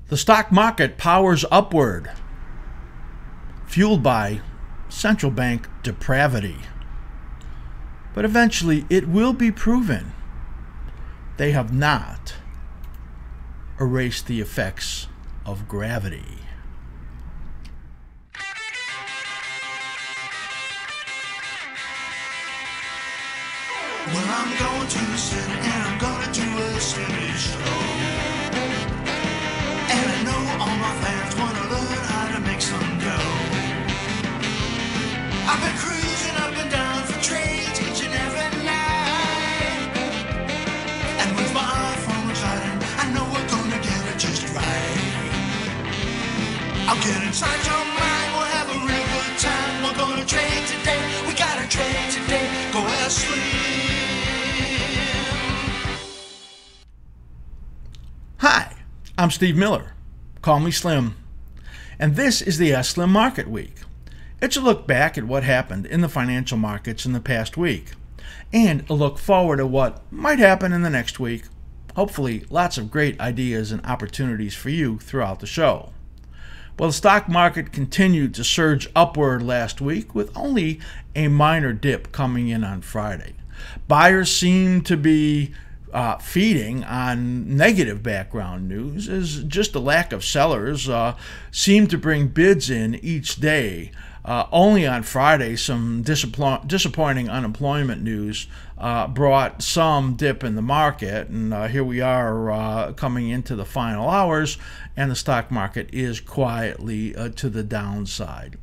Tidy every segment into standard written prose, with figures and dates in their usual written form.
The stock market powers upward, fueled by central bank depravity. But eventually it will be proven they have not erased the effects of gravity. Well, I'm going to the city and I'm gonna do a city show. And I know all my fans wanna learn how to make some dough. I've been cruising up and down for trades each and every night. And with my iPhone reclining, I know we're gonna get it just right. I'll get inside your mind, we'll have a real good time. We're gonna trade today, we gotta trade today. Go askSlim. Hi, I'm Steve Miller. Call me Slim. And this is the askSlim Market Week. It's a look back at what happened in the financial markets in the past week, and a look forward at what might happen in the next week. Hopefully, lots of great ideas and opportunities for you throughout the show. Well, the stock market continued to surge upward last week with only a minor dip coming in on Friday. Buyers seem to be feeding on negative background news, as just a lack of sellers seem to bring bids in each day. Only on Friday, some disappointing unemployment news brought some dip in the market, and here we are coming into the final hours, and the stock market is quietly to the downside.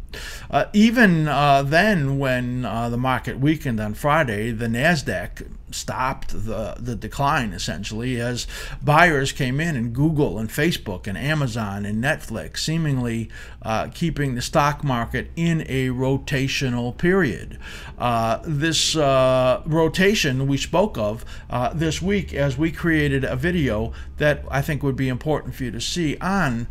Even then, when the market weakened on Friday, the NASDAQ stopped the decline, essentially, as buyers came in, and Google and Facebook and Amazon and Netflix, seemingly keeping the stock market in a rotational period. This rotation we spoke of this week as we created a video that I think would be important for you to see on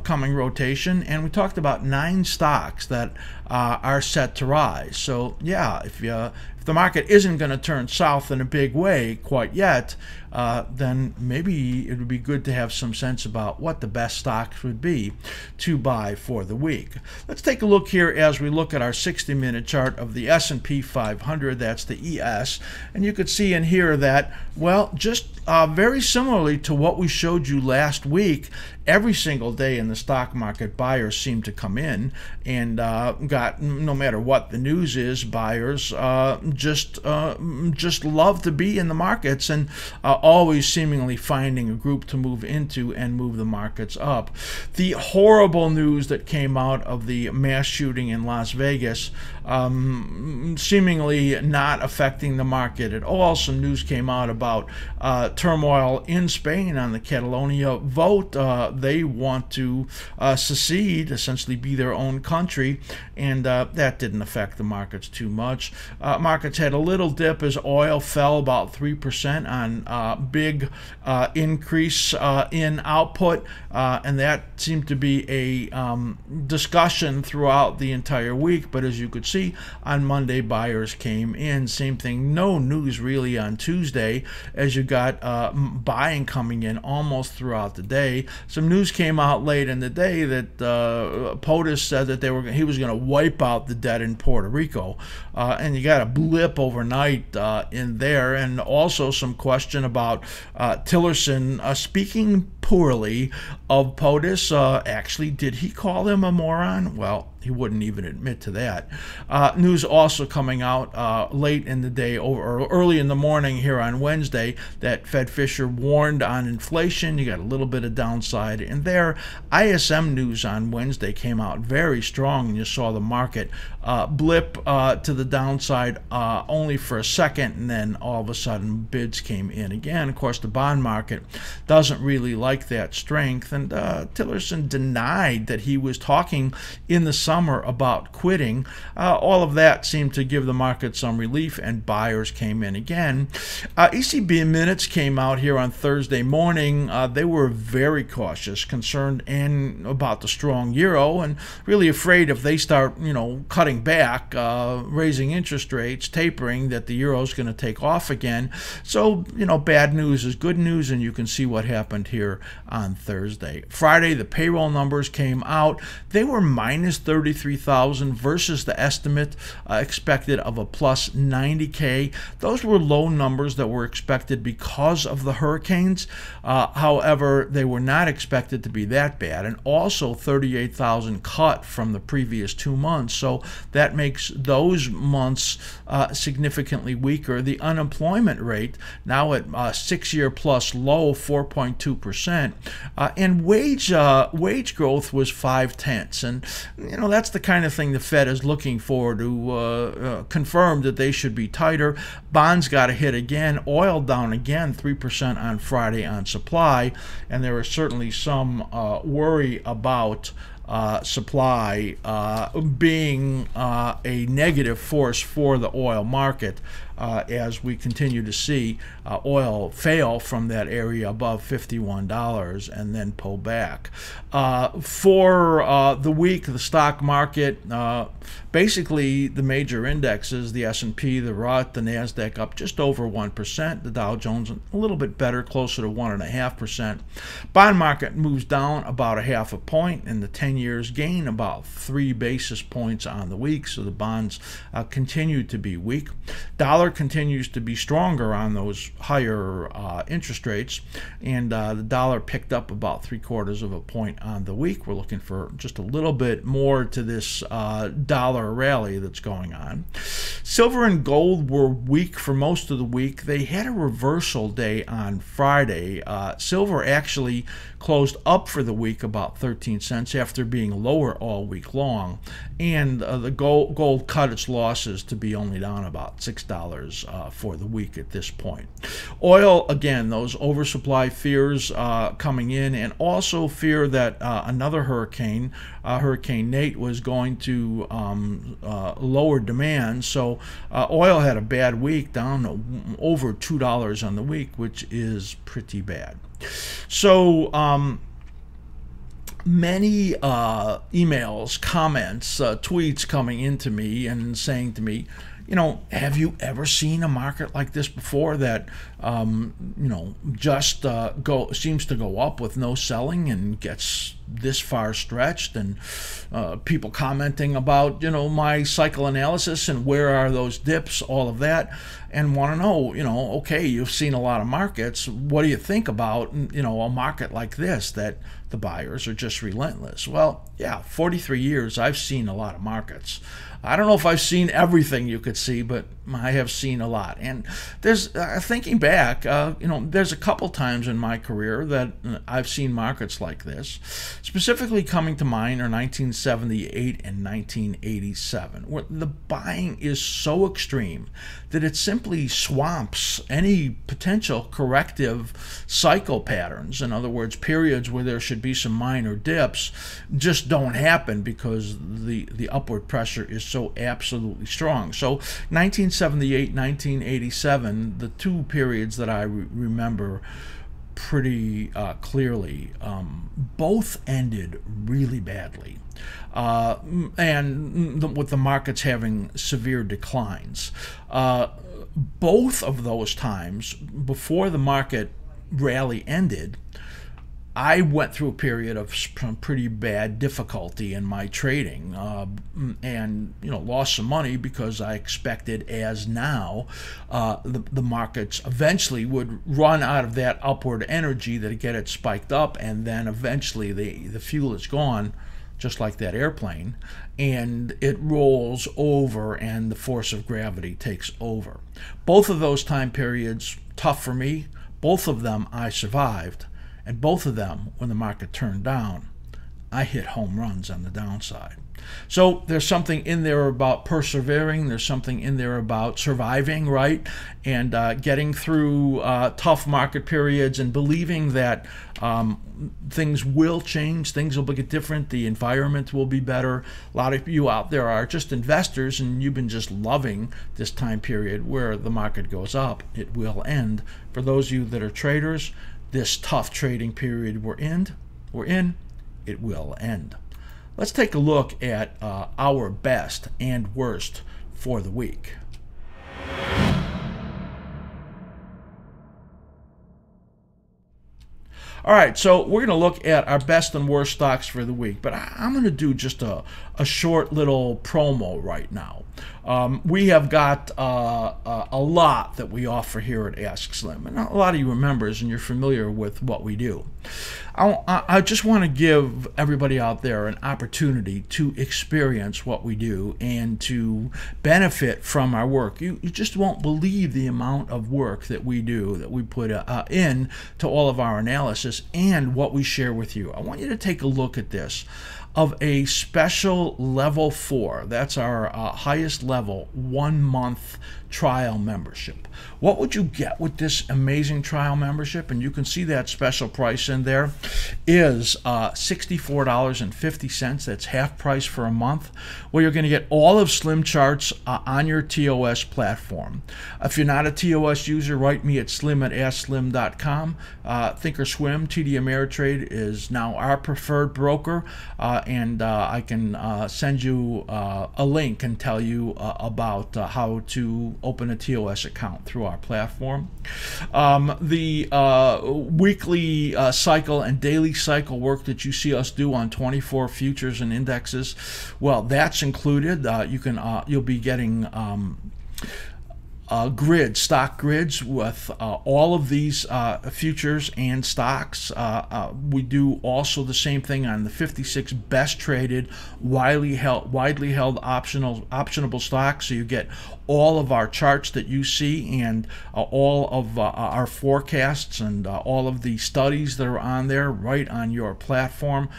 coming rotation, and we talked about 9 stocks that are set to rise. So yeah, if the market isn't going to turn south in a big way quite yet, then maybe it would be good to have some sense about what the best stocks would be to buy for the week. Let's take a look here as we look at our 60-minute chart of the S&P 500. That's the ES, and you could see in here that, well, just very similarly to what we showed you last week, every single day in the stock market, buyers seem to come in and got, no matter what the news is, buyers just love to be in the markets and always seemingly finding a group to move into and move the markets up. The horrible news that came out of the mass shooting in Las Vegas seemingly not affecting the market at all. Some news came out about turmoil in Spain on the Catalonia vote. They want to secede, essentially be their own country, and that didn't affect the markets too much. Markets had a little dip as oil fell about 3% on big increase in output, and that seemed to be a discussion throughout the entire week. But as you could see, on Monday, buyers came in. Same thing, no news really on Tuesday, as you got buying coming in almost throughout the day. Some news came out late in the day that POTUS said that he was going to wipe out the debt in Puerto Rico, and you got a blip overnight in there, and also some question about Tillerson speaking poorly of POTUS. Actually, did he call him a moron? Well, he wouldn't even admit to that. News also coming out late in the day or early in the morning here on Wednesday that Fed Fisher warned on inflation. You got a little bit of downside in there. ISM news on Wednesday came out very strong, and you saw the market blip to the downside only for a second, and then all of a sudden bids came in again. Of course, the bond market doesn't really like that strength, and Tillerson denied that he was talking in the summer summer about quitting. All of that seemed to give the market some relief, and buyers came in again. ECB minutes came out here on Thursday morning. They were very cautious, concerned about the strong euro, and really afraid if they start, cutting back, raising interest rates, tapering, that the euro is going to take off again. So, bad news is good news, and you can see what happened here on Thursday. Friday, the payroll numbers came out. They were minus 33,000 versus the estimate expected of a plus 90K. Those were low numbers that were expected because of the hurricanes. However, they were not expected to be that bad, and also 38,000 cut from the previous 2 months. So that makes those months significantly weaker. The unemployment rate now at 6-year plus low, 4.2%, and wage growth was 0.5, and that's the kind of thing the Fed is looking for to confirm that they should be tighter. Bonds got a hit again. Oil down again 3% on Friday on supply, and there is certainly some worry about supply being a negative force for the oil market as we continue to see oil fail from that area above $51 and then pull back. For the week, the stock market, basically the major indexes, the S&P, the RUT, the NASDAQ up just over 1%, the Dow Jones a little bit better, closer to 1.5%. Bond market moves down about 0.5 point, and the 10 years gain about 3 basis points on the week, so the bonds continue to be weak. Dollar continues to be stronger on those higher interest rates, and the dollar picked up about 0.75 point on the week. We're looking for just a little bit more to this dollar rally that's going on. Silver and gold were weak for most of the week. They had a reversal day on Friday. Silver actually closed up for the week about 13 cents after being lower all week long, and the gold cut its losses to be only down about $6 for the week at this point. Oil, again, those oversupply fears coming in, and also fear that another hurricane, Hurricane Nate, was going to lower demand. So oil had a bad week, down over $2 on the week, which is pretty bad. So many emails, comments, tweets coming into me and saying to me, have you ever seen a market like this before that, just seems to go up with no selling and gets this far stretched? And people commenting about, my cycle analysis and where are those dips, all of that, and want to know, okay, you've seen a lot of markets. What do you think about, a market like this that the buyers are just relentless? Well, yeah, 43 years, I've seen a lot of markets. I don't know if I've seen everything you could see, but I have seen a lot. And there's, thinking back, there's a couple times in my career that I've seen markets like this. Specifically coming to mind are 1978 and 1987, where the buying is so extreme that it simply swamps any potential corrective cycle patterns. In other words, periods where there should be some minor dips just don't happen because the upward pressure is so absolutely strong. So 1978, 1987, the two periods that I remember pretty clearly, both ended really badly, and with the markets having severe declines. Both of those times, before the market rally ended, I went through a period of pretty bad difficulty in my trading, and lost some money because I expected, as now, the markets eventually would run out of that upward energy that get it spiked up, and then eventually the fuel is gone, just like that airplane, and it rolls over and the force of gravity takes over. Both of those time periods, tough for me. Both of them I survived. And both of them, when the market turned down, I hit home runs on the downside. So there's something in there about persevering. There's something in there about surviving, right? And getting through tough market periods and believing that things will change, things will get different, the environment will be better. A lot of you out there are just investors and you've been just loving this time period where the market goes up. It will end. For those of you that are traders, this tough trading period we're in, it will end. Let's take a look at our best and worst for the week. All right, so we're going to look at our best and worst stocks for the week, but I'm going to do just a short little promo right now. We have got a lot that we offer here at askSlim, and a lot of you are members and you're familiar with what we do. I just want to give everybody out there an opportunity to experience what we do and to benefit from our work. You just won't believe the amount of work that we do, that we put in to all of our analysis and what we share with you. I want you to take a look at this. Of a special level 4, that's our highest level 1-month trial membership. What would you get with this amazing trial membership? And you can see that special price in there is $64.50. That's half price for a month, where you're going to get all of Slim charts on your TOS platform. If you're not a TOS user, write me at slim@askSlim.com. Thinkorswim, TD Ameritrade is now our preferred broker, and I can send you a link and tell you about how to open a TOS account through our platform. The weekly cycle and daily cycle work that you see us do on 24 futures and indexes, well, that's included. You'll be getting stock grids with all of these futures and stocks. We do also the same thing on the 56 best traded, widely held optionable stocks. So you get all of our charts that you see and all of our forecasts and all of the studies that are on there right on your platform.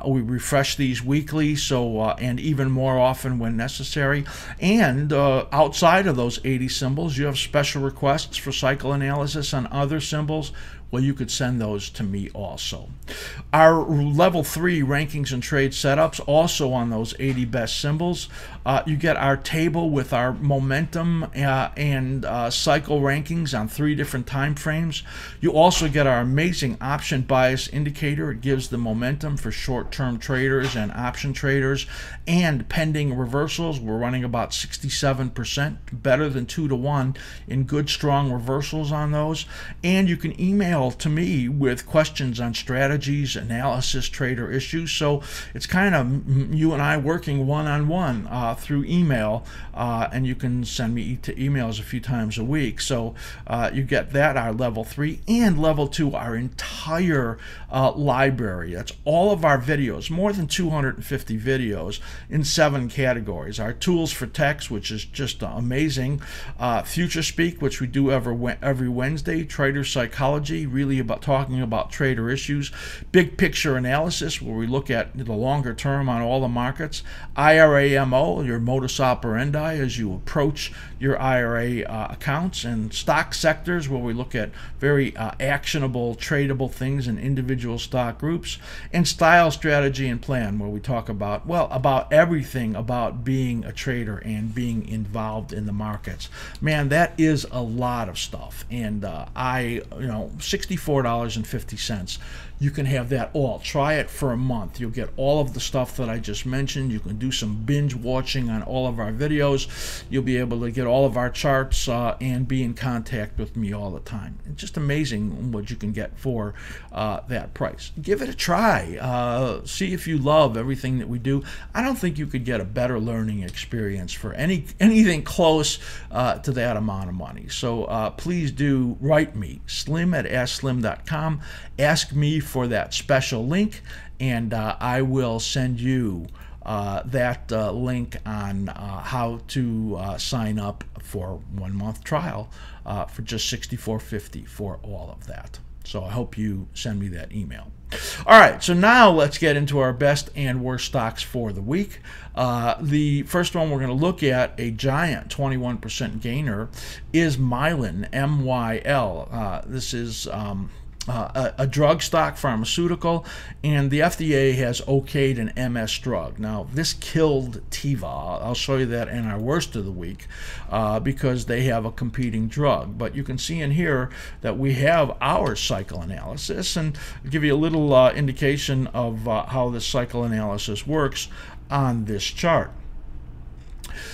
We refresh these weekly, so and even more often when necessary. And outside of those 80 symbols, you have special requests for cycle analysis on other symbols. Well, you could send those to me also. Our level 3 rankings and trade setups also on those 80 best symbols. You get our table with our momentum and cycle rankings on 3 different time frames. You also get our amazing option bias indicator. It gives the momentum for short-term traders and option traders. And pending reversals, we're running about 67%, better than 2-to-1 in good, strong reversals on those. And you can email to me with questions on strategies, analysis, trader issues. So it's kind of you and I working one-on-one through email, and you can send me emails a few times a week. So you get that, our level 3, and level 2, our entire library. That's all of our videos, more than 250 videos in 7 categories. Our tools for text, which is just amazing. Future Speak, which we do every Wednesday. Trader Psychology, really about talking about trader issues. Big Picture Analysis, where we look at the longer term on all the markets. IRA-MO, your modus operandi as you approach your IRA accounts. And Stock Sectors, where we look at very actionable, tradable things in individual stock groups. And Style, Strategy, and Plan, where we talk about, well, about everything about being a trader and being involved in the markets. Man, that is a lot of stuff. And $64.50. You can have that all. Try it for a month. You'll get all of the stuff that I just mentioned. You can do some binge watching on all of our videos. You'll be able to get all of our charts and be in contact with me all the time. It's just amazing what you can get for that price. Give it a try. See if you love everything that we do. I don't think you could get a better learning experience for anything close to that amount of money. So please do write me, slim@askSlim.com. Ask me for that special link, and I will send you that link on how to sign up for 1-month trial for just $64.50 for all of that. So I hope you send me that email. All right, so now let's get into our best and worst stocks for the week. The first one we're going to look at, a giant 21% gainer, is Mylan, MYL. This is a drug stock, pharmaceutical, and the FDA has okayed an MS drug. Now, this killed Teva. I'll show you that in our worst of the week because they have a competing drug. But you can see in here that we have our cycle analysis, and I'll give you a little indication of how this cycle analysis works on this chart.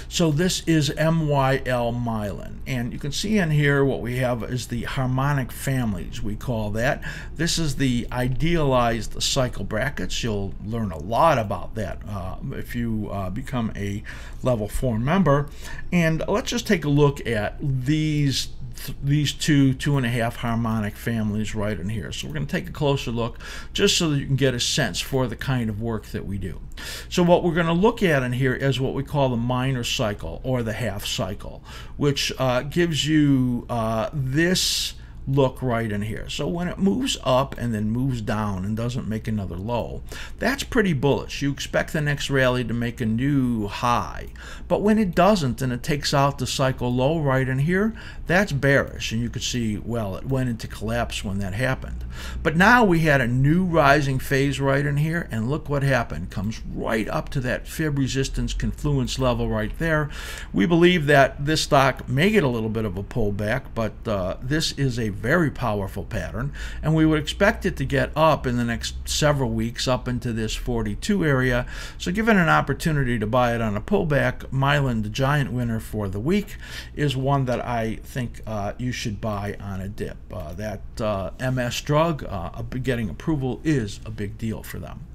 So this is MYL Mylan, and you can see in here what we have is the harmonic families, we call that. This is the idealized cycle brackets. You'll learn a lot about that if you become a level 4 member. And let's just take a look at these 2.5 harmonic families right in here. So we're going to take a closer look just so that you can get a sense for the kind of work that we do. So what we're going to look at in here is what we call the minor cycle or the half cycle, which gives you this look right in here. So when it moves up and then moves down and doesn't make another low, that's pretty bullish. You expect the next rally to make a new high. But when it doesn't and it takes out the cycle low right in here, that's bearish. And you could see, well, it went into collapse when that happened. But now we had a new rising phase right in here, and look what happened. Comes right up to that fib resistance confluence level right there. We believe that this stock may get a little bit of a pullback, but this is a very powerful pattern, and we would expect it to get up in the next several weeks up into this 42 area. So given an opportunity to buy it on a pullback, Mylan, the giant winner for the week, is one that I think you should buy on a dip. That MS drug getting approval is a big deal for them.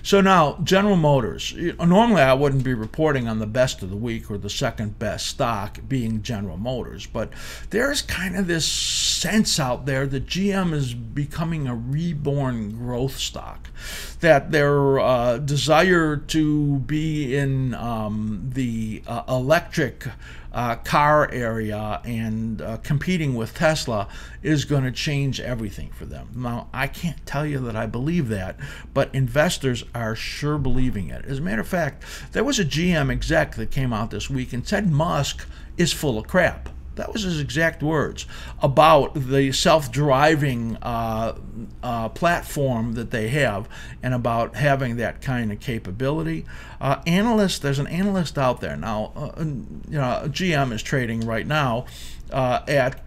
So now, General Motors. Normally I wouldn't be reporting on the best of the week or the second best stock being General Motors, but there's kind of this sense out there that GM is becoming a reborn growth stock, that their desire to be in the electric car area and competing with Tesla is going to change everything for them. Now, I can't tell you that I believe that, but investors are sure believing it. As a matter of fact, there was a GM exec that came out this week and said Musk is full of crap. That was his exact words about the self-driving platform that they have and about having that kind of capability. Analysts, there's an analyst out there now. GM is trading right now at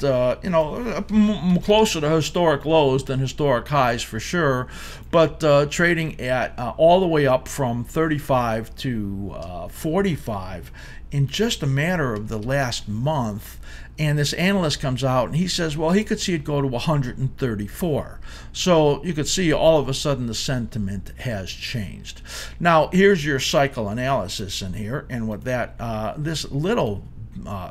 closer to historic lows than historic highs for sure, but trading at all the way up from 35 to 45 in just a matter of the last month. And this analyst comes out and he says, well, he could see it go to 134. So you could see all of a sudden the sentiment has changed. Now, here's your cycle analysis in here, and what that this little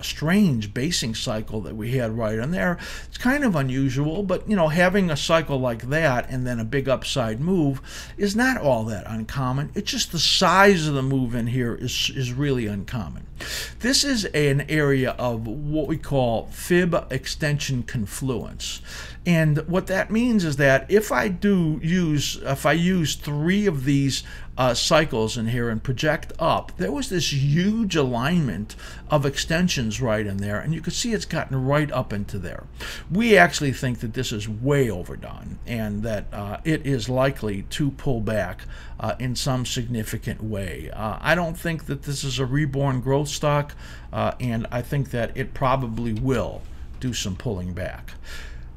strange basing cycle that we had right in there, it's kind of unusual, but having a cycle like that and then a big upside move is not all that uncommon. It's just the size of the move in here is really uncommon. This is an area of what we call fib extension confluence. And what that means is that if I use 3 of these cycles in here and project up, there was this huge alignment of extensions right in there, and you can see it's gotten right up into there. We actually think that this is way overdone and that it is likely to pull back in some significant way. I don't think that this is a reborn growth stock, and I think that it probably will do some pulling back.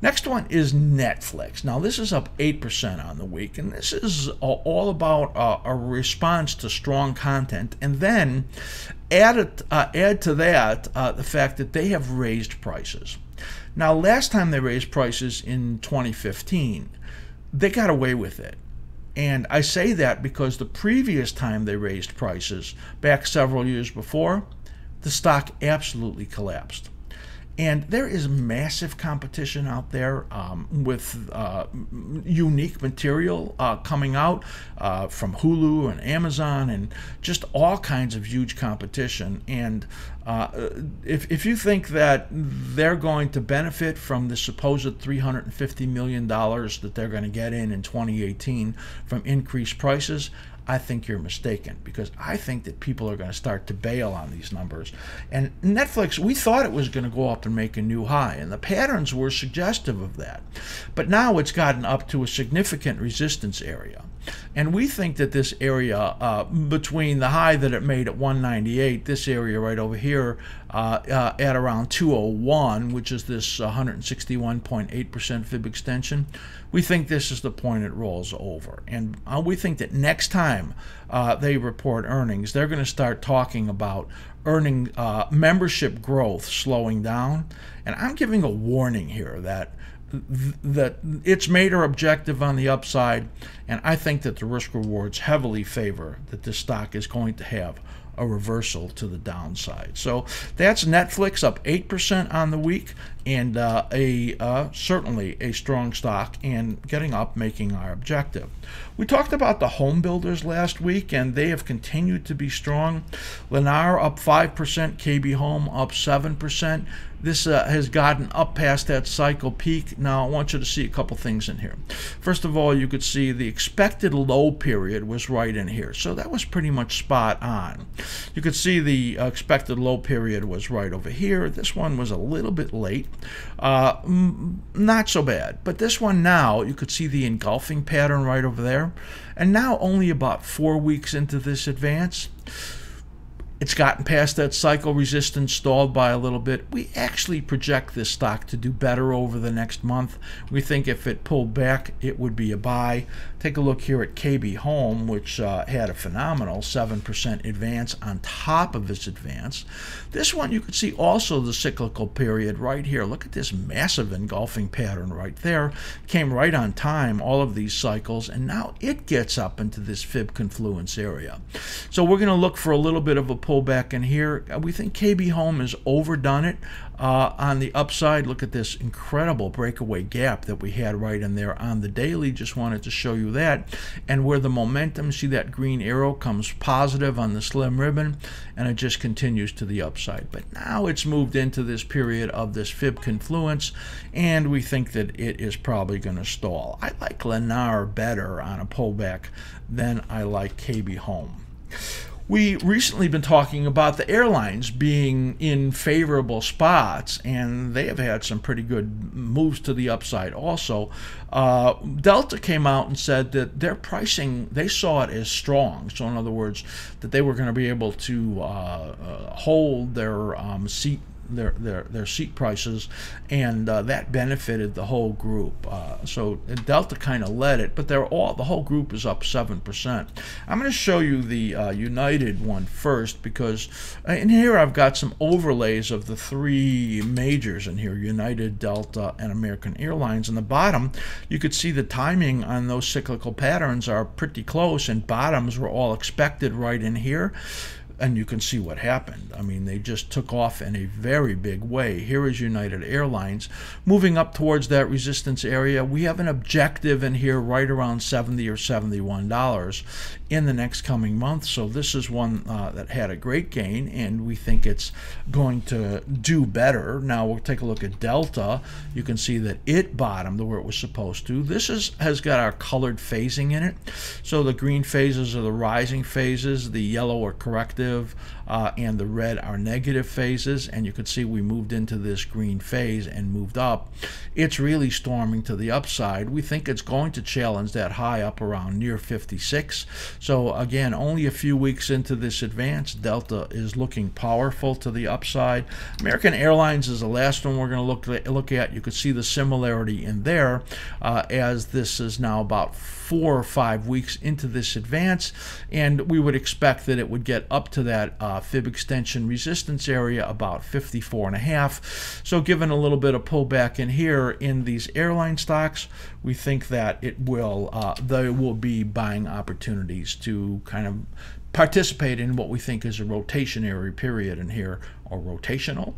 Next one is Netflix. Now, this is up 8% on the week, and this is all about a response to strong content, and then add to that the fact that they have raised prices. Now, last time they raised prices in 2015, they got away with it. And I say that because the previous time they raised prices, back several years before, the stock absolutely collapsed. And there is massive competition out there with unique material coming out from Hulu and Amazon and just all kinds of huge competition. And If you think that they're going to benefit from the supposed $350 million that they're going to get in 2018 from increased prices, I think you're mistaken, because I think that people are going to start to bail on these numbers. And Netflix, we thought it was going to go up and make a new high, and the patterns were suggestive of that. But now it's gotten up to a significant resistance area. And we think that this area between the high that it made at 198, this area right over here at around 201, which is this 161.8% fib extension, we think this is the point it rolls over. And we think that next time they report earnings, they're going to start talking about earning membership growth slowing down. And I'm giving a warning here that it's made our objective on the upside, and I think that the risk rewards heavily favor that this stock is going to have a reversal to the downside. So that's Netflix, up 8% on the week, and certainly a strong stock, and getting up, making our objective. We talked about the home builders last week, and they have continued to be strong. Lennar up 5%, KB Home up 7%. This has gotten up past that cycle peak. Now, I want you to see a couple things in here. First of all, you could see the expected low period was right in here. So that was pretty much spot on. You could see the expected low period was right over here. This one was a little bit late. Not so bad. But this one now, you could see the engulfing pattern right over there. And now only about 4 weeks into this advance, it's gotten past that cycle resistance, stalled by a little bit. We actually project this stock to do better over the next month. We think if it pulled back, it would be a buy. Take a look here at KB Home, which had a phenomenal 7% advance on top of its advance. This one, you could see also the cyclical period right here. Look at this massive engulfing pattern right there. Came right on time, all of these cycles, and now it gets up into this fib confluence area. So we're going to look for a little bit of a pullback in here. We think KB Home has overdone it on the upside. Look at this incredible breakaway gap that we had right in there on the daily. Just wanted to show you that. And where the momentum, see that green arrow comes positive on the slim ribbon, and it just continues to the upside. But now it's moved into this period of this fib confluence, and we think that it is probably going to stall. I like Lennar better on a pullback than I like KB Home. We recently been talking about the airlines being in favorable spots, and they have had some pretty good moves to the upside also. Delta came out and said that their pricing, they saw it as strong. So in other words, that they were going to be able to hold their their seat prices, and that benefited the whole group. So Delta kind of led it, but the whole group is up 7%. I'm going to show you the United one first, because in here I've got some overlays of the three majors in here: United, Delta, and American Airlines. In the bottom, you could see the timing on those cyclical patterns are pretty close, and bottoms were all expected right in here. And you can see what happened. I mean, they just took off in a very big way. Here is United Airlines moving up towards that resistance area. We have an objective in here right around $70 or $71 in the next coming month. So this is one that had a great gain, and we think it's going to do better. Now we'll take a look at Delta. You can see that it bottomed where it was supposed to. This has got our colored phasing in it. So the green phases are the rising phases, the yellow are corrective, and the red are negative phases, and you can see we moved into this green phase and moved up. It's really storming to the upside. We think it's going to challenge that high up around near 56. So again, only a few weeks into this advance, Delta is looking powerful to the upside. American Airlines is the last one we're going to look at. You can see the similarity in there, as this is now about 4 or 5 weeks into this advance, and we would expect that it would get up to that fib extension resistance area about 54.5. So given a little bit of pullback in here in these airline stocks, we think that it will there will be buying opportunities to kind of participate in what we think is a rotationary period in here, or rotational,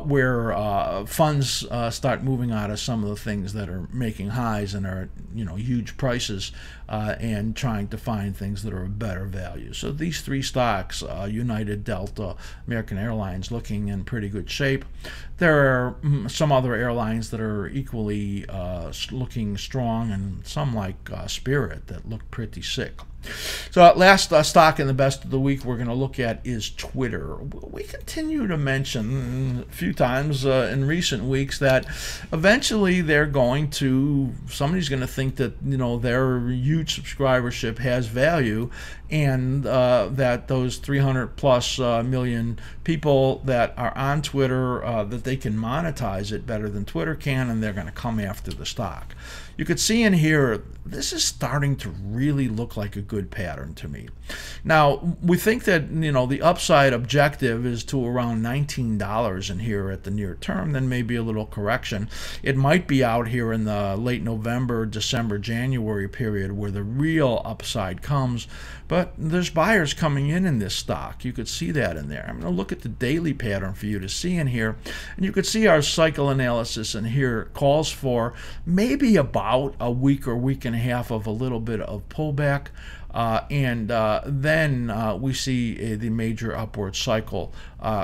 where funds start moving out of some of the things that are making highs and are, huge prices, and trying to find things that are of better value. So these three stocks, United, Delta, American Airlines, looking in pretty good shape. There are some other airlines that are equally looking strong, and some like Spirit that look pretty sick. So last stock in the best of the week we're going to look at is Twitter. We continue to mention a few times in recent weeks that eventually somebody's going to think that their huge subscribership has value, and that those 300 plus million people that are on Twitter, that they can monetize it better than Twitter can, and they're going to come after the stock. You could see in here, this is starting to really look like a good pattern to me. Now, we think that, the upside objective is to around $19 in here at the near term, then maybe a little correction. It might be out here in the late November, December, January period where the real upside comes, but there's buyers coming in this stock. You could see that in there. I'm going to look at the daily pattern for you to see in here, and you could see our cycle analysis in here calls for maybe about a week or week and a half of a little bit of pullback, and then we see the major upward cycle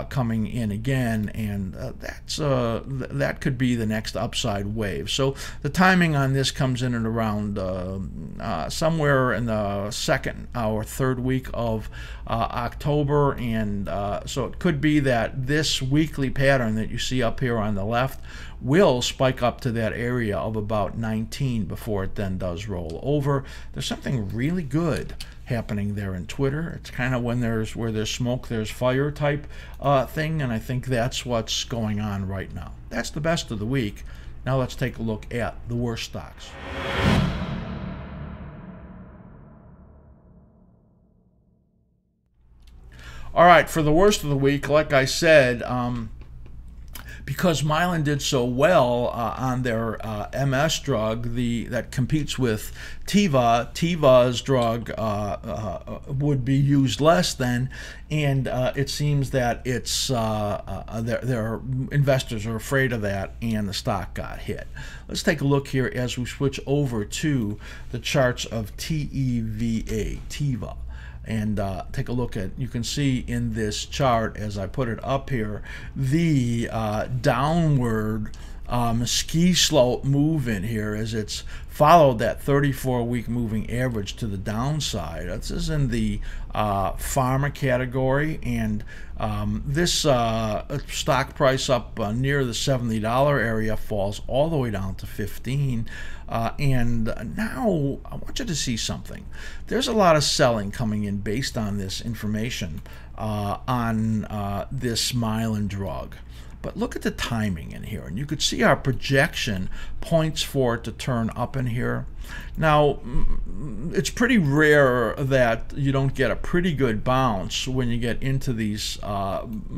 coming in again, and that could be the next upside wave. So the timing on this comes in at around somewhere in the second or third week of October, and so it could be that this weekly pattern that you see up here on the left will spike up to that area of about 19 before it then does roll over. There's something really good happening there in Twitter. It's kind of where there's smoke, there's fire type thing, and I think that's what's going on right now. That's the best of the week. Now let's take a look at the worst stocks. All right, for the worst of the week, like I said, because Mylan did so well on their MS drug that competes with Teva, Teva's drug would be used less than, and it seems that it's their investors are afraid of that, and the stock got hit. Let's take a look here as we switch over to the charts of Teva. And take a look at, you can see in this chart as I put it up here, the downward ski slope move in here as it's followed that 34-week moving average to the downside. This is in the pharma category, and this stock price up near the $70 area falls all the way down to 15. And now I want you to see something. There's a lot of selling coming in based on this information on this Mylan drug. But look at the timing in here, and you could see our projection points for it to turn up in here. Now, it's pretty rare that you don't get a pretty good bounce when you get into these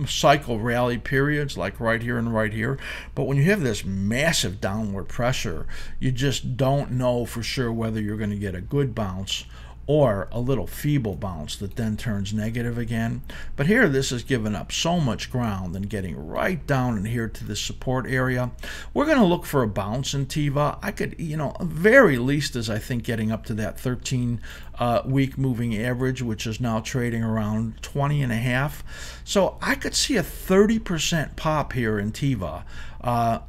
cycle rally periods, like right here and right here. But when you have this massive downward pressure, you just don't know for sure whether you're going to get a good bounce or a little feeble bounce that then turns negative again. But here this has given up so much ground and getting right down in here to the support area. We're going to look for a bounce in Teva. I could, very least is I think getting up to that 13-week moving average, which is now trading around 20.5. So I could see a 30% pop here in Teva.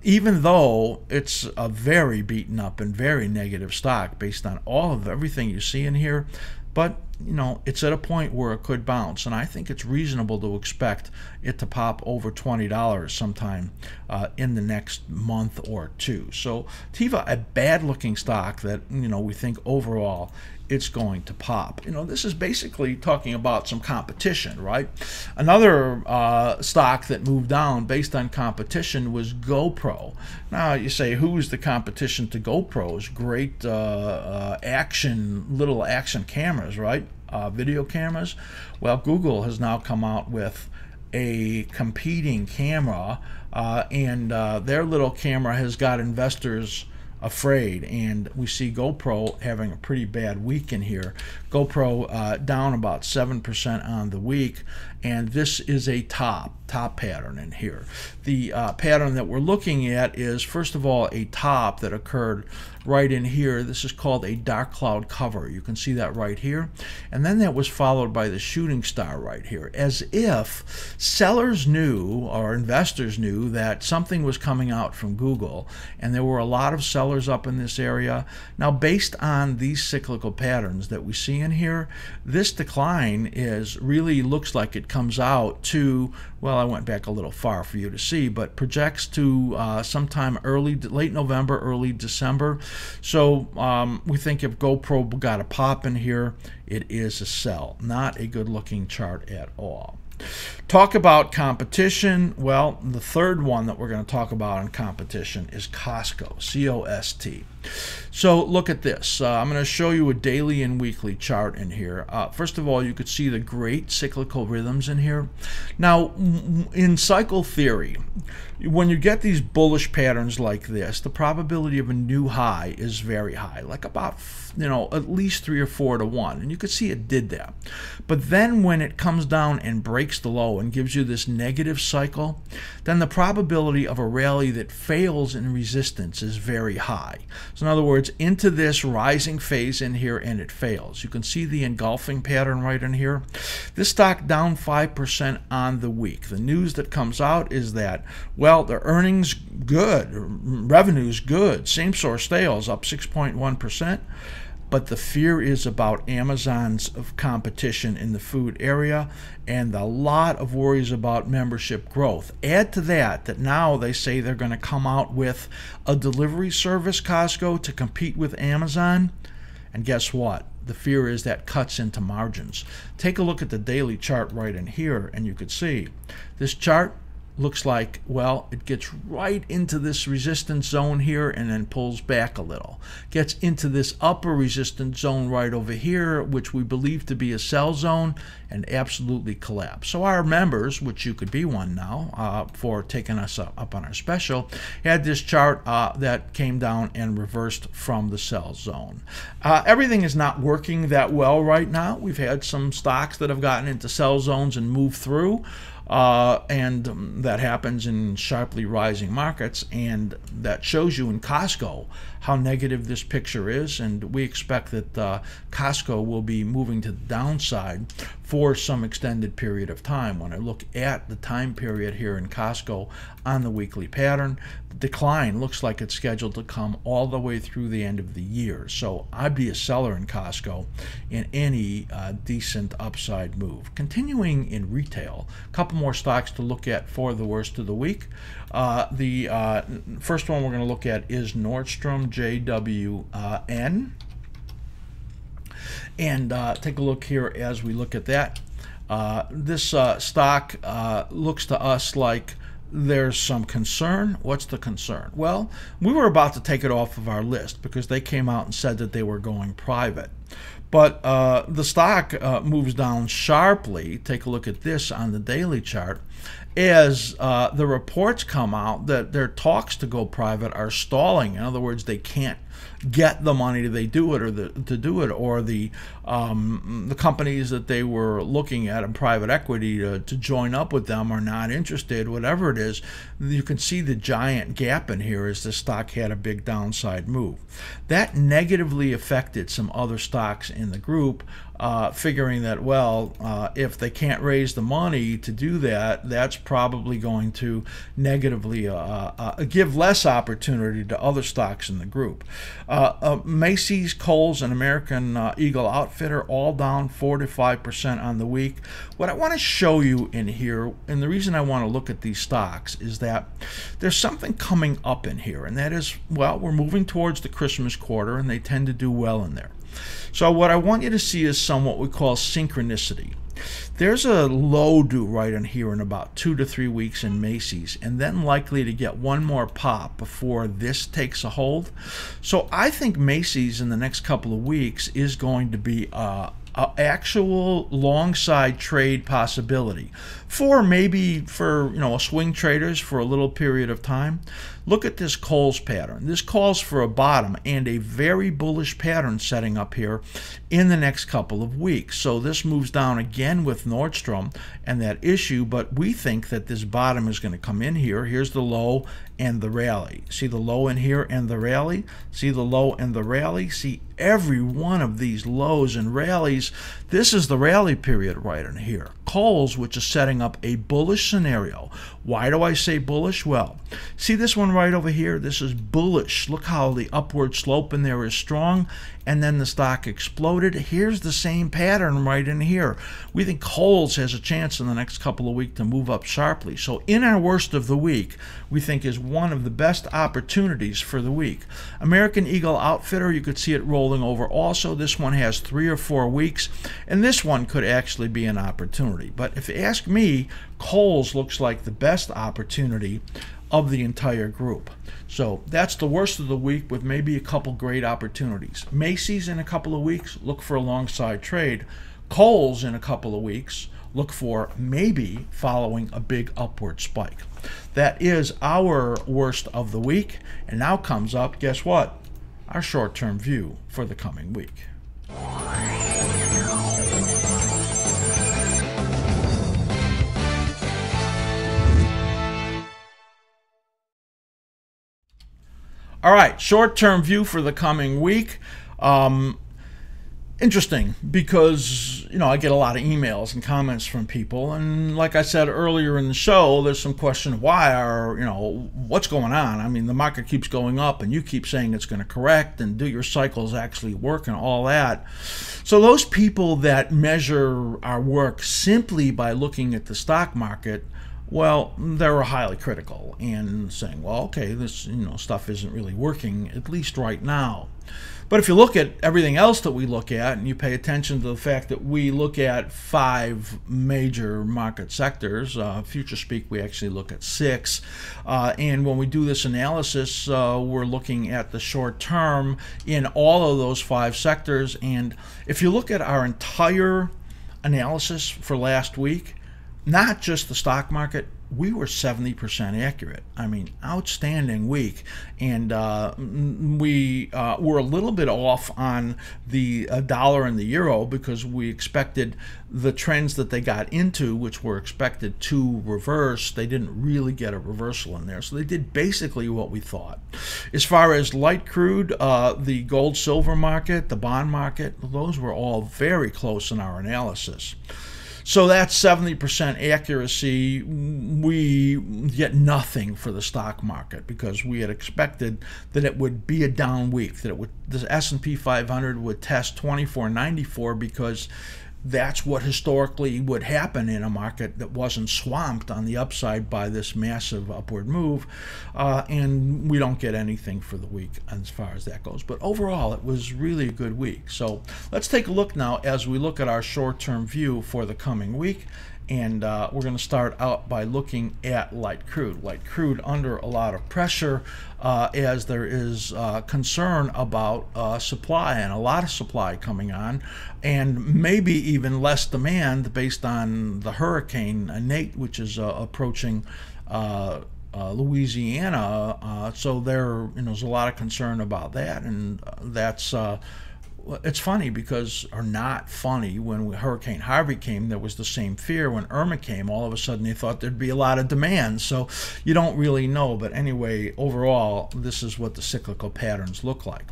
Even though it's a very beaten up and very negative stock based on everything you see in here, but it's at a point where it could bounce, and I think it's reasonable to expect it to pop over $20 sometime in the next month or two. So Teva, a bad looking stock that we think overall it's going to pop. This is basically talking about some competition, right? Another stock that moved down based on competition was GoPro. Now you say, who's the competition to GoPro's great little action cameras, right? Video cameras. Well, Google has now come out with a competing camera, and their little camera has got investors afraid. And we see GoPro having a pretty bad week in here. GoPro down about 7% on the week, and this is a top pattern in here. The pattern that we're looking at is, first of all, a top that occurred right in here. This is called a dark cloud cover. You can see that right here. And then that was followed by the shooting star right here, as if sellers knew, or investors knew, that something was coming out from Google, and there were a lot of sellers up in this area. Now, based on these cyclical patterns that we see in here, this decline really looks like it comes out to, well, I went back a little far for you to see, but projects to sometime late November, early December. So we think if GoPro got a pop in here, it is a sell. Not a good looking chart at all. Talk about competition. Well, the third one that we're going to talk about in competition is Costco, C-O-S-T. So look at this. I'm going to show you a daily and weekly chart in here. First of all, you could see the great cyclical rhythms in here. Now, in cycle theory, when you get these bullish patterns like this, the probability of a new high is very high, like about, at least 3 or 4 to 1. And you could see it did that. But then when it comes down and breaks the low and gives you this negative cycle, then the probability of a rally that fails in resistance is very high. So in other words, into this rising phase in here, and it fails. You can see the engulfing pattern right in here. This stock down 5% on the week. The news that comes out is that, well, the earnings good, revenue's good, same source sales up 6.1%. But the fear is about Amazon's competition in the food area, and a lot of worries about membership growth. Add to that now they say they're going to come out with a delivery service, Costco, to compete with Amazon. And guess what? The fear is that cuts into margins. Take a look at the daily chart right in here, and you could see this chart looks like, well, it gets right into this resistance zone here and then pulls back a little. Gets into this upper resistance zone right over here, which we believe to be a sell zone, and absolutely collapse. So our members, which you could be one now for taking us up on our special, had this chart that came down and reversed from the sell zone. Everything is not working that well right now. We've had some stocks that have gotten into sell zones and moved through. And that happens in sharply rising markets, and that shows you in Costco how negative this picture is, and we expect that Costco will be moving to the downside for some extended period of time. When I look at the time period here in Costco on the weekly pattern, the decline looks like it's scheduled to come all the way through the end of the year. So I'd be a seller in Costco in any decent upside move. Continuing in retail, a couple more stocks to look at for the worst of the week. The first one we're going to look at is Nordstrom, JWN. And take a look here as we look at that. This stock looks to us like there's some concern. What's the concern? Well, we were about to take it off of our list because they came out and said that they were going private. But the stock moves down sharply. Take a look at this on the daily chart. As the reports come out that their talks to go private are stalling. In other words, they can't get the money to do it, or the companies that they were looking at in private equity to join up with them are not interested, whatever it is. You can see the giant gap in here as the stock had a big downside move. That negatively affected some other stocks in the group, figuring that, well, if they can't raise the money to do that, that's probably going to negatively give less opportunity to other stocks in the group. Macy's, Kohl's, and American Eagle Outfitter all down 4 to 5% on the week. What I want to show you in here, and the reason I want to look at these stocks, is that there's something coming up in here, and that is, well, we're moving towards the Christmas quarter, and they tend to do well in there. So what I want you to see is what we call synchronicity. There's a low due right in here in about 2 to 3 weeks in Macy's, and then likely to get one more pop before this takes a hold. So I think Macy's in the next couple of weeks is going to be actual long side trade possibility for maybe for swing traders for a little period of time. Look at this Coles pattern. This calls for a bottom and a very bullish pattern setting up here in the next couple of weeks. So this moves down again with Nordstrom and that issue, but we think that this bottom is going to come in here. Here's the low and the rally. See the low in here and the rally? See the low and the rally? See every one of these lows and rallies. This is the rally period right in here. Coles, which is setting up a bullish scenario. Why do I say bullish? Well, see this one right over here? This is bullish. Look how the upward slope in there is strong, and then the stock exploded. Here's the same pattern right in here. We think Coles has a chance in the next couple of weeks to move up sharply. So in our worst of the week, we think is one of the best opportunities for the week. American Eagle Outfitter, you could see it rolling over also. This one has 3 or 4 weeks, and this one could actually be an opportunity. But if you ask me, Coles looks like the best opportunity of the entire group. So that's the worst of the week with maybe a couple great opportunities. Macy's in a couple of weeks, look for a long side trade. Coles in a couple of weeks, look for maybe following a big upward spike. That is our worst of the week. And now comes up, guess what? Our short-term view for the coming week. All right, short-term view for the coming week. Interesting because, I get a lot of emails and comments from people. And like I said earlier in the show, there's some question what's going on? I mean, the market keeps going up and you keep saying it's going to correct, and do your cycles actually work and all that? So those people that measure our work simply by looking at the stock market, well, they're highly critical and saying, well, okay, this stuff isn't really working, at least right now. But if you look at everything else that we look at, and you pay attention to the fact that we look at 5 major market sectors, future speak we actually look at 6, and when we do this analysis, we're looking at the short term in all of those 5 sectors. And if you look at our entire analysis for last week, not just the stock market, we were 70% accurate. I mean, outstanding week. And we were a little bit off on the dollar and the euro because we expected the trends that they got into, which were expected to reverse. They didn't really get a reversal in there. So they did basically what we thought. As far as light crude, the gold silver market, the bond market, those were all very close in our analysis. So that's 70% accuracy. We get nothing for the stock market because we had expected that it would be a down week, that the S&P 500 would test 2494 because that's what historically would happen in a market that wasn't swamped on the upside by this massive upward move, and we don't get anything for the week as far as that goes. But overall, it was really a good week. So let's take a look now as we look at our short-term view for the coming week. And we're going to start out by looking at light crude. Light crude under a lot of pressure as there is concern about supply, and a lot of supply coming on, and maybe even less demand based on the hurricane Nate, which is approaching Louisiana. So there's a lot of concern about that, and that's it's funny because, or not funny, when Hurricane Harvey came, there was the same fear. When Irma came, all of a sudden they thought there'd be a lot of demand. So you don't really know. But anyway, overall, this is what the cyclical patterns look like.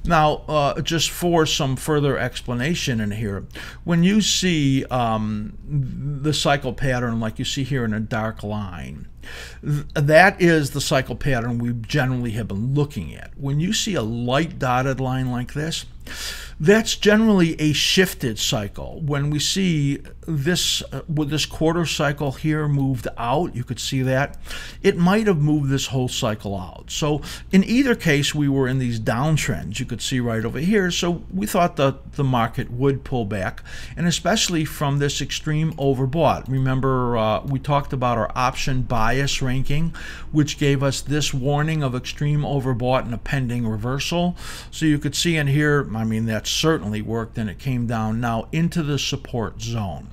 Now, just for some further explanation in here, when you see the cycle pattern like you see here in a dark line, that is the cycle pattern we generally have been looking at. When you see a light dotted line like this, that's generally a shifted cycle. When we see this with this quarter cycle here moved out, you could see that it might have moved this whole cycle out. So in either case, we were in these downtrends, you could see right over here. So we thought that the market would pull back, and especially from this extreme overbought. Remember, we talked about our option bias ranking, which gave us this warning of extreme overbought and a pending reversal. So you could see in here, I mean, that's that certainly worked, and it came down now into the support zone.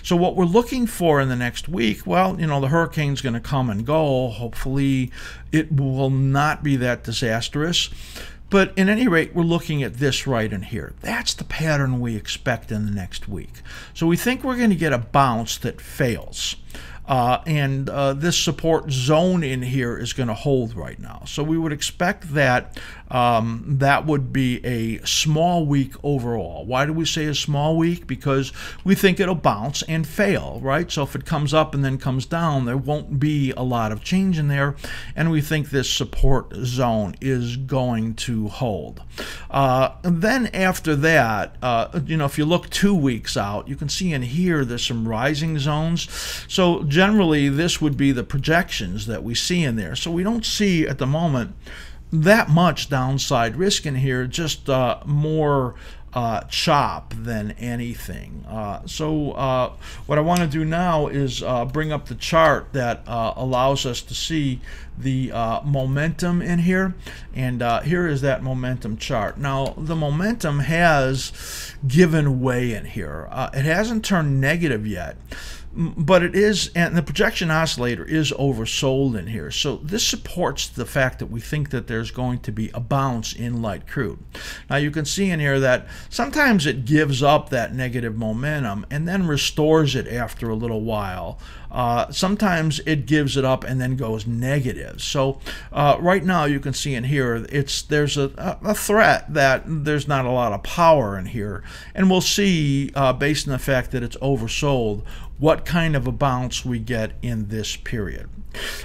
So what we're looking for in the next week, well, you know, the hurricane's going to come and go. Hopefully it will not be that disastrous. But in any rate, we're looking at this right in here. That's the pattern we expect in the next week. So we think we're going to get a bounce that fails. And this support zone in here is going to hold right now. So we would expect that that would be a small week overall. Why do we say a small week? Because we think it'll bounce and fail, right? So if it comes up and then comes down, there won't be a lot of change in there. And we think this support zone is going to hold. And then after that, you know, if you look 2 weeks out, you can see in here there's some rising zones. So generally, this would be the projections that we see in there. So we don't see at the moment that much downside risk in here, just more chop than anything. So what I want to do now is bring up the chart that allows us to see the momentum in here. And here is that momentum chart. Now, the momentum has given way in here. It hasn't turned negative yet, but it is, and the projection oscillator is oversold in here. So this supports the fact that we think that there's going to be a bounce in light crude. Now you can see in here that sometimes it gives up that negative momentum and then restores it after a little while. Sometimes it gives it up and then goes negative. So right now you can see in here there's a threat that there's not a lot of power in here, and we'll see based on the fact that it's oversold what kind of a bounce we get in this period.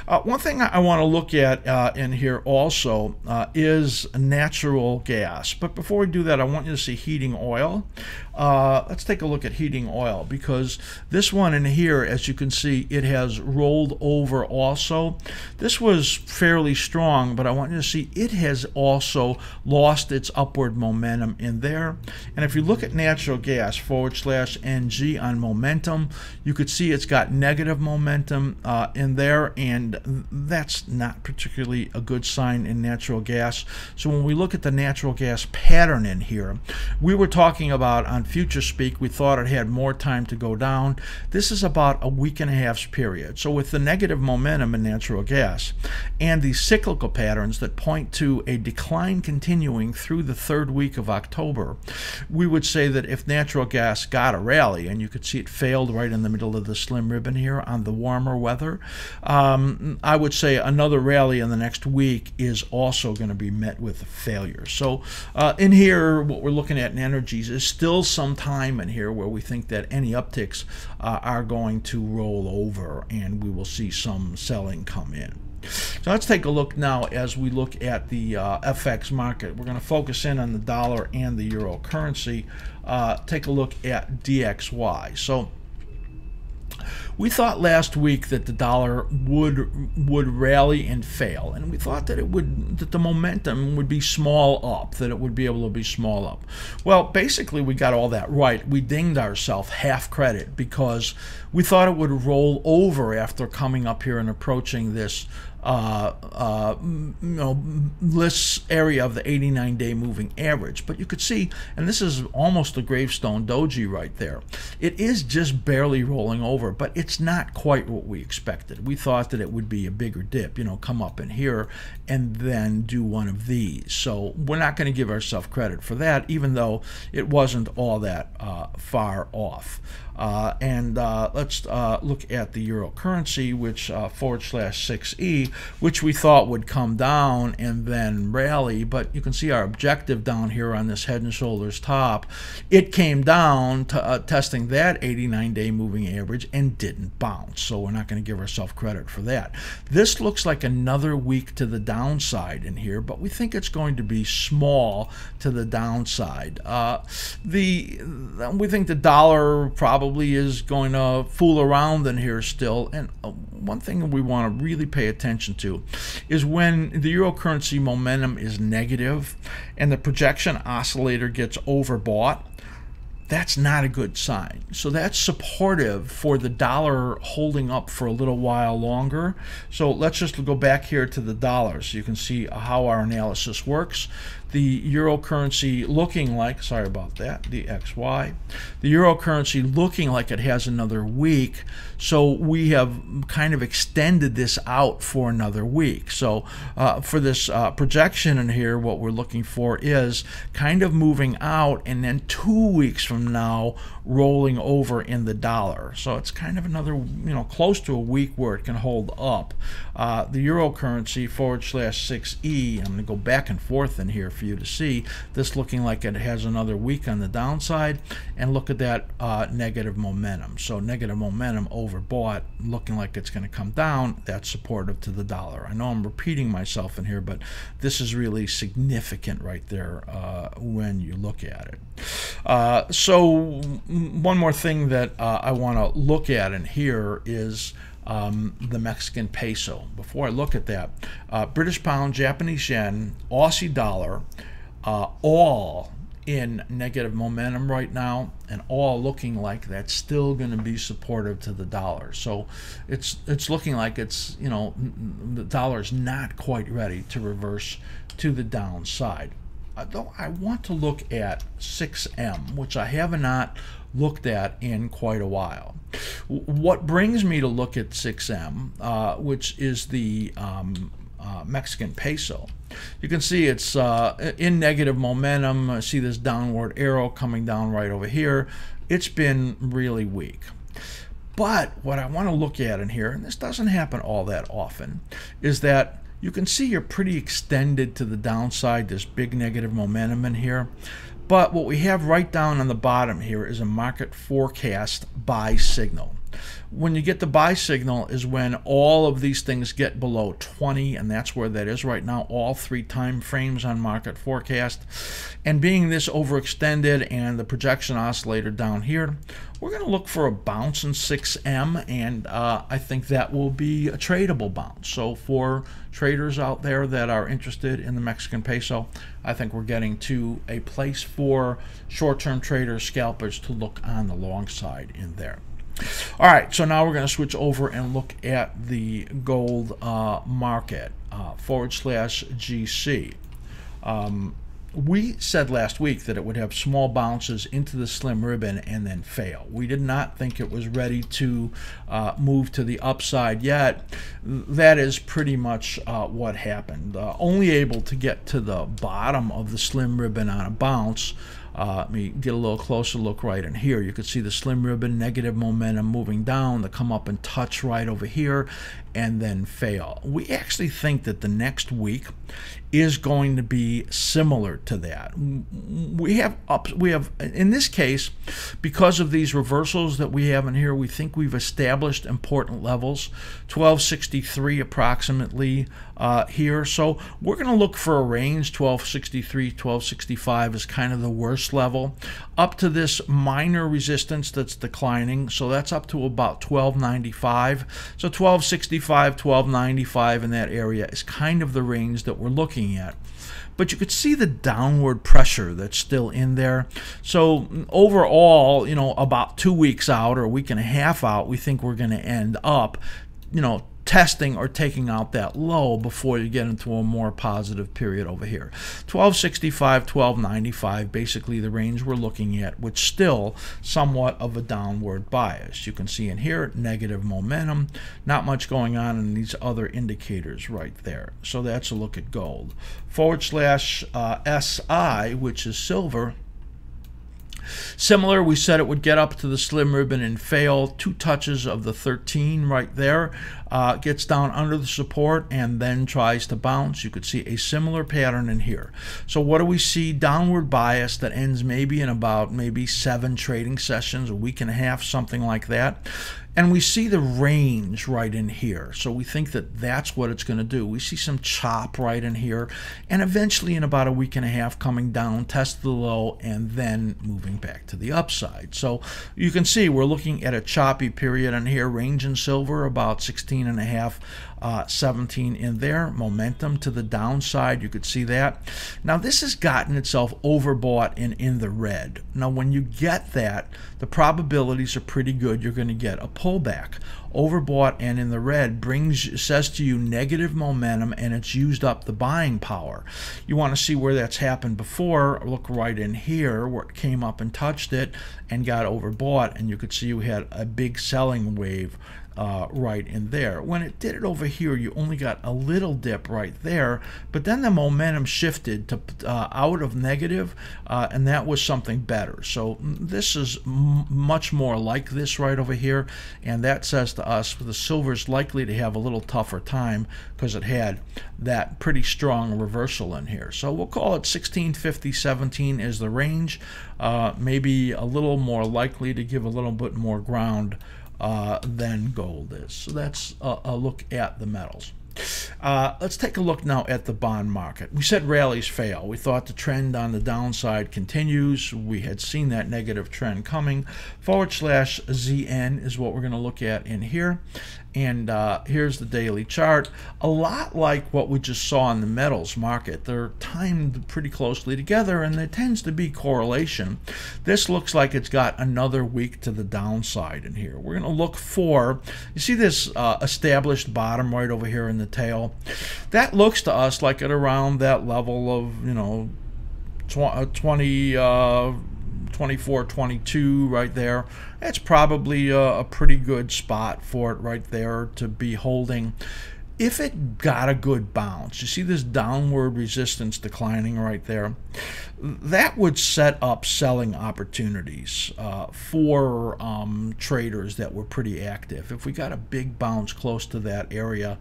One thing I want to look at in here also is natural gas. But before we do that, I want you to see heating oil. Let's take a look at heating oil, because this one in here, as you can see, it has rolled over also. This was fairly strong, but I want you to see it has also lost its upward momentum in there. And if you look at natural gas /NG on momentum, you could see it's got negative momentum in there, and that's not particularly a good sign in natural gas. So when we look at the natural gas pattern in here, we were talking about on future speak, we thought it had more time to go down. This is about a week and a half's period. So with the negative momentum in natural gas and the cyclical patterns that point to a decline continuing through the 3rd week of October, we would say that if natural gas got a rally, and you could see it failed right in the middle of the slim ribbon here on the warmer weather, I would say another rally in the next week is also going to be met with failure. So in here, what we're looking at in energies is still some time in here where we think that any upticks are going to roll over, and we will see some selling come in. So let's take a look now as we look at the FX market. We're going to focus in on the dollar and the euro currency. Take a look at DXY. So we thought last week that the dollar would rally and fail, and we thought that that the momentum would be small up, that it would be able to be small up. Well, basically we got all that right. We dinged ourselves half credit because we thought it would roll over after coming up here and approaching this this area of the 89-day moving average. But you could see, and this is almost a gravestone doji right there, it is just barely rolling over, but it's not quite what we expected. We thought that it would be a bigger dip, you know, come up in here and then do one of these. So we're not going to give ourselves credit for that, even though it wasn't all that far off. Let's look at the euro currency, which /6E, which we thought would come down and then rally, but you can see our objective down here on this head and shoulders top. It came down to testing that 89-day moving average and didn't bounce, so we're not going to give ourselves credit for that. This looks like another week to the downside in here, but we think it's going to be small to the downside. We think the dollar probably is going to fool around in here still, and one thing we want to really pay attention to is when the euro currency momentum is negative and the projection oscillator gets overbought. that's not a good sign. So that's supportive for the dollar holding up for a little while longer. So let's just go back here to the dollar so you can see how our analysis works. The euro currency looking like, sorry about that, the XY, the euro currency looking like it has another week. So we have kind of extended this out for another week. So for this projection in here, what we're looking for is kind of moving out and then 2 weeks from now rolling over in the dollar. So it's kind of another, close to a week where it can hold up. The euro currency /6E, I'm going to go back and forth in here for you to see this looking like it has another week on the downside, and look at that negative momentum. So negative momentum overbought, looking like it's going to come down. That's supportive to the dollar. I know I'm repeating myself in here, but this is really significant right there when you look at it. So one more thing that I want to look at in here is the Mexican peso. Before I look at that, British pound, Japanese yen, Aussie dollar, all in negative momentum right now, and all looking like that's still going to be supportive to the dollar. So it's looking like it's, the dollar's not quite ready to reverse to the downside. Though I want to look at 6M, which I have not looked at in quite a while. What brings me to look at 6M, which is the Mexican peso, you can see it's in negative momentum. I see this downward arrow coming down right over here. It's been really weak. But what I want to look at in here, and this doesn't happen all that often, is that you can see you're pretty extended to the downside, this big negative momentum in here. But what we have right down on the bottom here is a market forecast buy signal. When you get the buy signal is when all of these things get below 20, and that's where that is right now, all 3 time frames on market forecast. And being this overextended and the projection oscillator down here, we're going to look for a bounce in 6M, and I think that will be a tradable bounce. So for traders out there that are interested in the Mexican peso, I think we're getting to a place for short-term traders, scalpers, to look on the long side in there. All right, so now we're going to switch over and look at the gold market, /GC. We said last week that it would have small bounces into the slim ribbon and then fail. We did not think it was ready to move to the upside yet. That is pretty much what happened. Only able to get to the bottom of the slim ribbon on a bounce. Let me get a little closer look right in here. You can see the slim ribbon, negative momentum moving down, to come up and touch right over here and then fail. We actually think that the next week is going to be similar to that. We have in this case, because of these reversals that we have in here, we think we've established important levels, 1263 approximately here. So we're going to look for a range. 1263, 1265 is kind of the worst level, up to this minor resistance that's declining. So that's up to about 1295. So 1265, 1295 in that area is kind of the range that we're looking at. But you could see the downward pressure that's still in there. So overall, about 2 weeks out or a week and a half out, we think we're going to end up, testing or taking out that low before you get into a more positive period over here. 1265, 1295, basically the range we're looking at, which still somewhat of a downward bias. You can see in here negative momentum, not much going on in these other indicators right there. So that's a look at gold. /SI, which is silver. Similar, we said it would get up to the slim ribbon and fail. 2 touches of the 13 right there. Gets down under the support and then tries to bounce. You could see a similar pattern in here. So what do we see? Downward bias that ends maybe in about 7 trading sessions, a week and a half, something like that. And we see the range right in here. So we think that that's what it's going to do. We see some chop right in here, and eventually in about a week and a half coming down, test the low, and then moving back to the upside. So you can see we're looking at a choppy period in here. Range in silver about 16.5 17 in there. Momentum to the downside, you could see that. Now this has gotten itself overbought and in the red. Now when you get that, the probabilities are pretty good you're going to get a pullback. Overbought and in the red says to you negative momentum, and it's used up the buying power. You want to see where that's happened before. Look right in here where it came up and touched it and got overbought, and you could see you had a big selling wave right in there. When it did it over here, you only got a little dip right there, but then the momentum shifted to out of negative, and that was something better. So this is much more like this right over here, and that says to us the silver's likely to have a little tougher time because it had that pretty strong reversal in here. So we'll call it 1650.17 is the range, maybe a little more likely to give a little bit more ground than gold is. So that's a look at the metals. Let's take a look now at the bond market. We said rallies fail. We thought the trend on the downside continues. We had seen that negative trend coming. /ZN is what we're going to look at in here. And here's the daily chart. A lot like what we just saw in the metals market. They're timed pretty closely together, and there tends to be correlation. This looks like it's got another week to the downside in here. We're going to look for, you see this established bottom right over here in the tail? That looks to us like at around that level of, you know, 24, 22 right there. That's probably a pretty good spot for it right there to be holding. If it got a good bounce, you see this downward resistance declining right there, that would set up selling opportunities for traders that were pretty active. If we got a big bounce close to that area,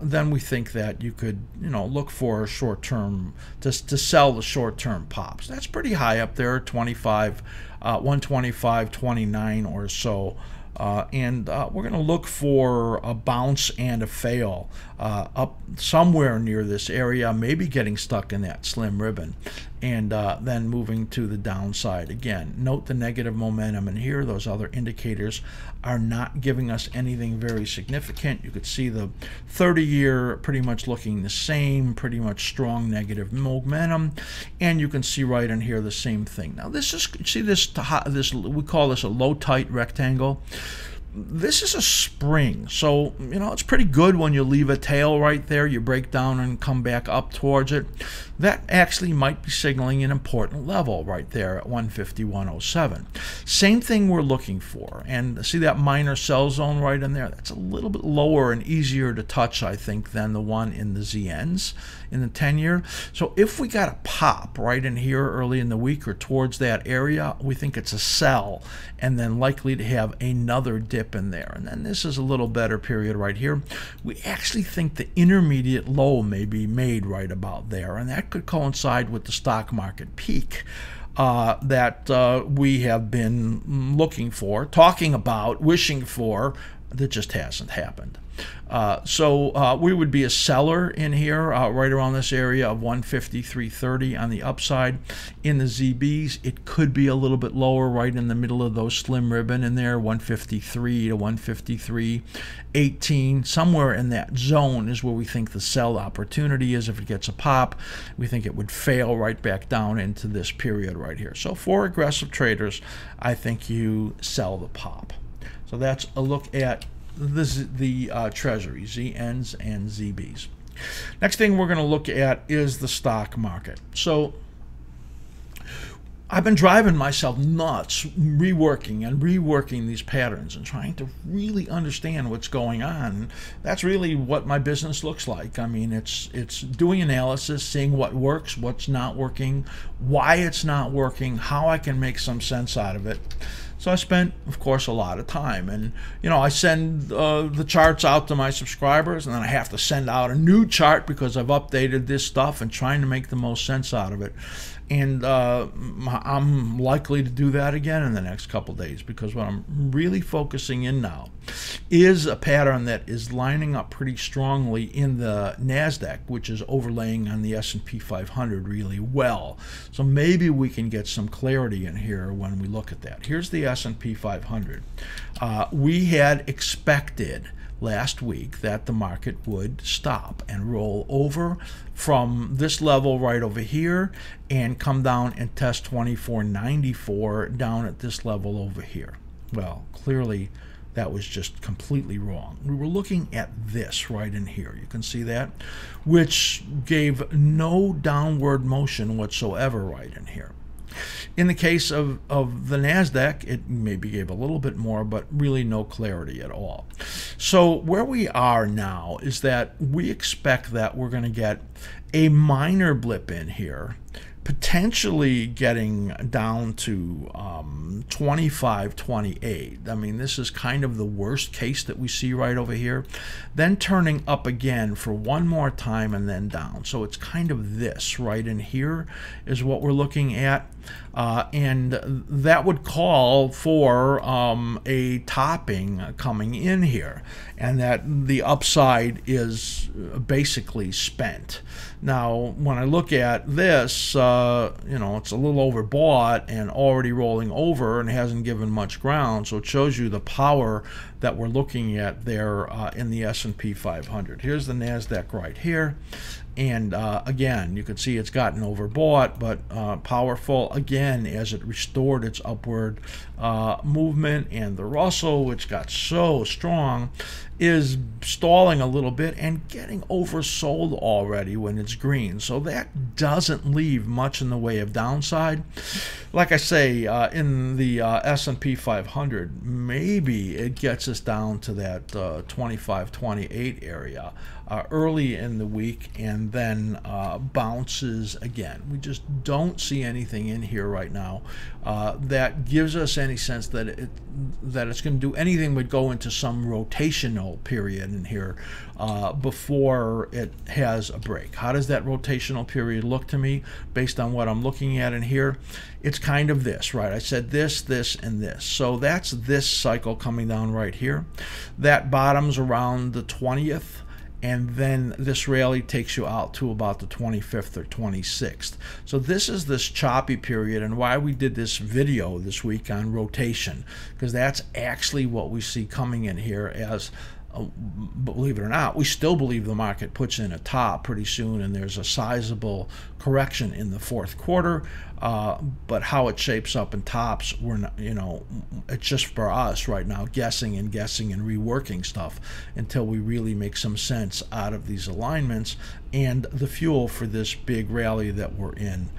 then we think that you could, you know, look for a short-term to sell the short-term pops. That's pretty high up there, 125.29 or so. And we're going to look for a bounce and a fail up somewhere near this area, maybe getting stuck in that slim ribbon, and then moving to the downside again. Note the negative momentum in here. Those other indicators are not giving us anything very significant. You could see the 30-year pretty much looking the same, pretty much strong negative momentum, and you can see right in here the same thing. Now this is, see this we call this a low tight rectangle. This is a spring, so you know it's pretty good when you leave a tail right there, you break down and come back up towards it. That actually might be signaling an important level right there at 151.07. Same thing we're looking for, and see that minor sell zone right in there? That's a little bit lower and easier to touch, I think, than the one in the ZNs in the 10-year. So if we got a pop right in here early in the week or towards that area, we think it's a sell, and then likely to have another dip in there. And then this is a little better period right here. We actually think the intermediate low may be made right about there, and that could coincide with the stock market peak that we have been looking for, talking about, wishing for, that just hasn't happened. So we would be a seller in here right around this area of 153.30 on the upside. In the ZBs, it could be a little bit lower right in the middle of those slim ribbon in there, 153 to 153.18. Somewhere in that zone is where we think the sell opportunity is. If it gets a pop, we think it would fail right back down into this period right here. So for aggressive traders, I think you sell the pop. So that's a look at the Treasury, ZNs and ZBs. Next thing we're going to look at is the stock market. So I've been driving myself nuts reworking these patterns and trying to really understand what's going on. That's really what my business looks like. I mean, it's doing analysis, seeing what works, what's not working, why it's not working, how I can make some sense out of it. So I spent, of course, a lot of time, and you know, I send the charts out to my subscribers, and then I have to send out a new chart because I've updated this stuff and trying to make the most sense out of it. And I'm likely to do that again in the next couple days, because what I'm really focusing in now is a pattern that is lining up pretty strongly in the NASDAQ, which is overlaying on the S&P 500 really well. So maybe we can get some clarity in here when we look at that. Here's the S&P 500. We had expected last week that the market would stop and roll over from this level right over here and come down and test 24.94 down at this level over here. Well, clearly that was just completely wrong. We were looking at this right in here. You can see that, which gave no downward motion whatsoever right in here. In the case of the NASDAQ, it maybe gave a little bit more, but really no clarity at all. So where we are now is that we expect that we're going to get a minor blip in here, potentially getting down to 25.28. I mean, this is kind of the worst case that we see right over here. Then turning up again for one more time and then down. So it's kind of this right in here is what we're looking at. And that would call for a topping coming in here, and that the upside is basically spent. Now, when I look at this, you know, it's a little overbought and already rolling over and hasn't given much ground, so it shows you the power that we're looking at there in the S&P 500. Here's the NASDAQ right here. And again, you can see it's gotten overbought, but powerful again as it restored its upward movement. And the Russell, which got so strong, is stalling a little bit and getting oversold already when it's green. So that doesn't leave much in the way of downside. Like I say, in the S&P 500, maybe it gets us down to that 25.28 area early in the week, and then bounces again. We just don't see anything in here right now that gives us any sense that it's going to do anything but go into some rotational period in here before it has a break. How does that rotational period look to me based on what I'm looking at in here? It's kind of this, right? I said this, this, and this. So that's this cycle coming down right here. That bottoms around the 20th. And then this rally takes you out to about the 25th or 26th. So this is this choppy period, and why we did this video this week on rotation, because that's actually what we see coming in here as, believe it or not, we still believe the market puts in a top pretty soon, and there's a sizable correction in the fourth quarter. But how it shapes up and tops, we're not, you know, it's just for us right now guessing and reworking stuff until we really make some sense out of these alignments, and the fuel for this big rally that we're in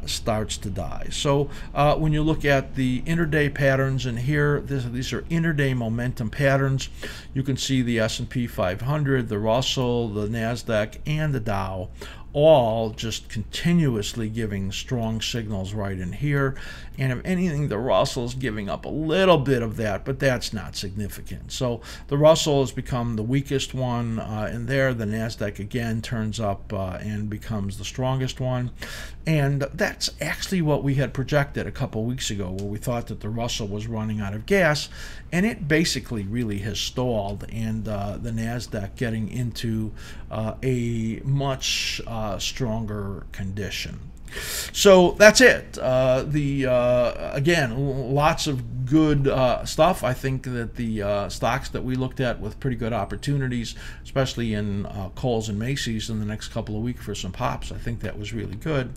starts to die. So when you look at the intraday patterns in here, these are intraday momentum patterns. You can see the S&P 500, the Russell, the NASDAQ, and the Dow all just continuously giving strong signals right in here. And if anything, the Russell's giving up a little bit of that, but that's not significant. So the Russell has become the weakest one in there. The NASDAQ again turns up and becomes the strongest one. And that's actually what we had projected a couple weeks ago, where we thought that the Russell was running out of gas, and it basically really has stalled, and the NASDAQ getting into a much stronger condition. So that's it. Again, lots of good stuff. I think that the stocks that we looked at with pretty good opportunities, especially in Kohl's and Macy's in the next couple of weeks for some pops, I think that was really good.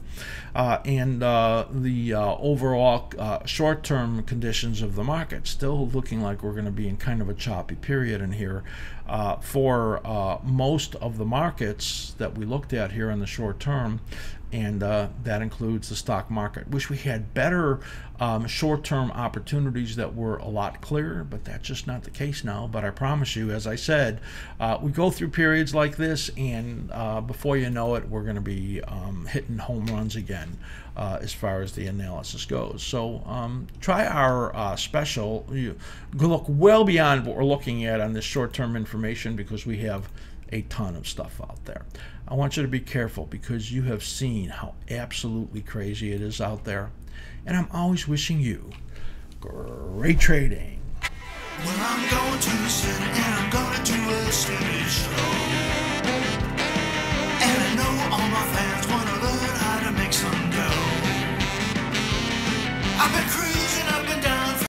And the overall short-term conditions of the market still looking like we're going to be in kind of a choppy period in here for most of the markets that we looked at here in the short term. And that includes the stock market. Wish we had better short-term opportunities that were a lot clearer, but that's just not the case now. But I promise you, as I said, we go through periods like this, and before you know it, we're going to be hitting home runs again as far as the analysis goes. So try our special. You look well beyond what we're looking at on this short-term information, because we have a ton of stuff out there. I want you to be careful, because you have seen how absolutely crazy it is out there. And I'm always wishing you great trading. Well, I'm going to sit